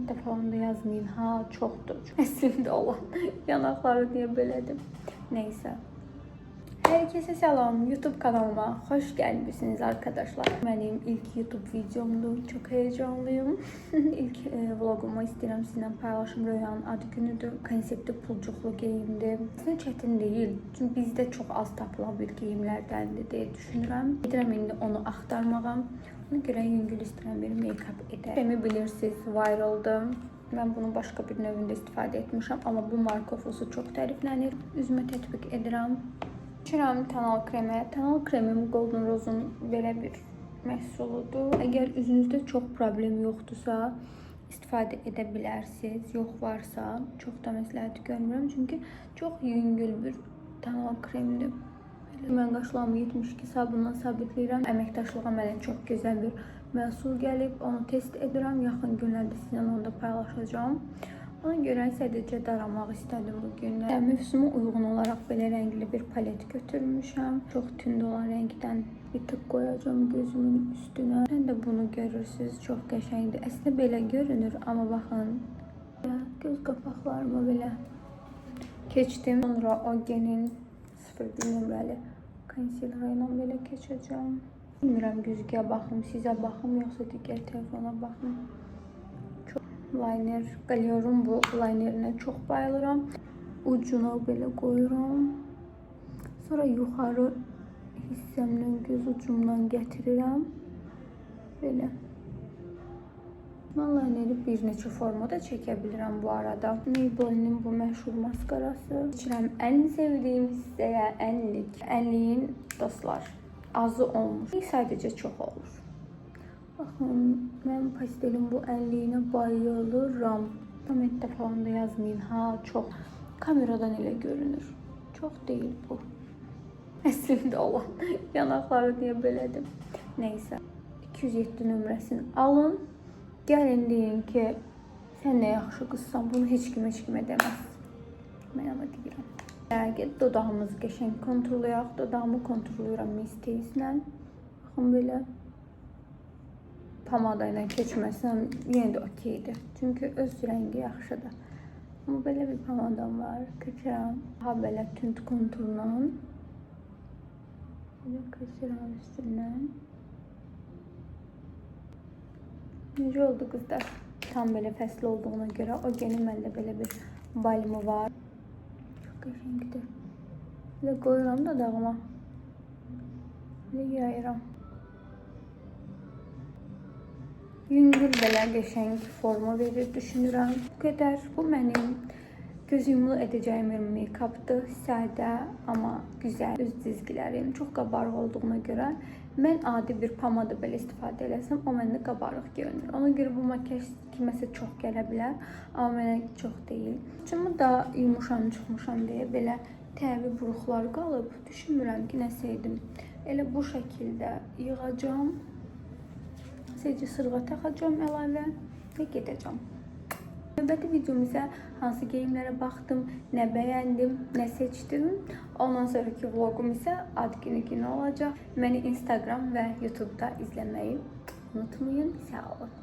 Kommentdə falan da yazmayın. Ha, çoxdur. Əslində olan yanaqları deyə belədir. Neysə. Herkese selam. YouTube kanalıma hoş gelmişsiniz arkadaşlar. Benim ilk YouTube videomdu. Çok heyecanlıyım. İlk vlogumu istəyirəm sizinlə paylaşım. Röyanın ad günüdür. Konsepti pulcuqlu geyimdir. Aslında çətin deyil. Çünki bizdə çox az tapılan bir geyimlərdəndir deyə düşünürəm. Gedirəm indi onu axtarmağa. Ona görə yüngül istəyirəm bir make-up edək. Kremi bilirsiniz, viraldır. Ben bunu başka bir növündə istifadə etmişəm. Amma bu Markofosu çox təriflənir. Üzümə tətbiq edirəm. Geçirəm tonal kremə. Tonal kremim Golden Rose'un belə bir məhsuludur. Əgər üzünüzdə çox problem yoxdursa, istifadə edə bilərsiniz. Yox varsa, çox da məsləhət görmürəm. Çünki çox yüngül bir tonal kremdir. Mən qaşlarımı 72 sabunla sabitləyirəm. Əməkdaşlığa mənə çox gözəl bir məhsul gəlib. Onu test edirəm. Yaxın günlərdə sizinlə onu da paylaşacağım. Ona görə sadəcə daramaq istədim bugün. Mövsümə uyğun olaraq belə rəngli bir palet götürmüşəm. Çox tünd olan rəngdən bir tık qoyacağım gözümün üstünə. Sən də bunu görürsünüz, çox qəşəngdir. Əslində belə görünür, amma baxın. Göz qapaqlarıma belə keçdim. Sonra Ogenin 01 nömrəli konsiler ilə belə keçəcəm. Bilmirəm, güzgüyə baxım, sizə baxım, yoxsa digər telefona baxım. Liner qalıyorum, bu linerine çox bayılıram. Ucuna belə qoyuram. Sonra yuxarı hissəmdən göz ucumdan gətirirəm. Belə. Mən lineri bir neçə formada çəkə bilirəm bu arada. Maybelline'in bu məşhur maskarası. Keçirəm ən sevdiyim hissəyə, ənlik. Ənliyin dostlar azı olmuş. Sadəcə çox olur. Baxın, mən pastelin bu ənliyinə bayılıram. Kommentdə falan da yazmayın. Ha, çox. Kameradan elə görünür. Çox deyil bu. Əslində olan yanaqları deyə belədir. Neysə. 207 nömrəsini alın. Gəlin deyin ki, sən nə yaxşı qızsan, bunu heç kimə deməz. Mən ama deyirəm. Dəqiq, dodağımızı qəşəng kontrollayaq. Dodağımı kontrollayıram mistéizlə. Baxın belə. Pomada ilə keçməsəm yenə də okeydir. Çünki öz rəngi yaxşıdır. Amma belə bir pomadam var. Keçirəm. Daha belə tünd konturla. Belə keçirəm üstündən. Necə oldu qızlar? Tam belə fəsli olduğuna görə Ogenin məndə belə bir balmı var. Çox qəşəngdir. Belə qoyuram da dağıma. Belə yayıram. Yüngül belə qəşəng forma verir düşünürəm. Bu qədər. Bu mənim göz yumulu edəcəyim bir make-updır. Sadə, amma güzel. Üz cizgilərim çox qabarıq olduğuna görə mən adi bir pomada belə istifadə eləsəm, o məndə qabarıq görünür. Ona görə bu makyaj kiməsə çox gələ bilər, amma mənə çox deyil. Saçımı da yumuşam çıxmışam deyə belə təbii buruqlar qalıb. Düşünmürəm ki, nəsəydim. Elə bu şəkildə yığacağım. Sadəcə sırğa taxacağım əlavə və gedəcəm. Növbəti videomuzda hansı geyimlərə baxdım, nə bəyəndim, nə seçdim. Ondan sonraki vlogum isə ad günü olacaq. Məni Instagram və YouTube'da izləməyi unutmayın. Sağ olun.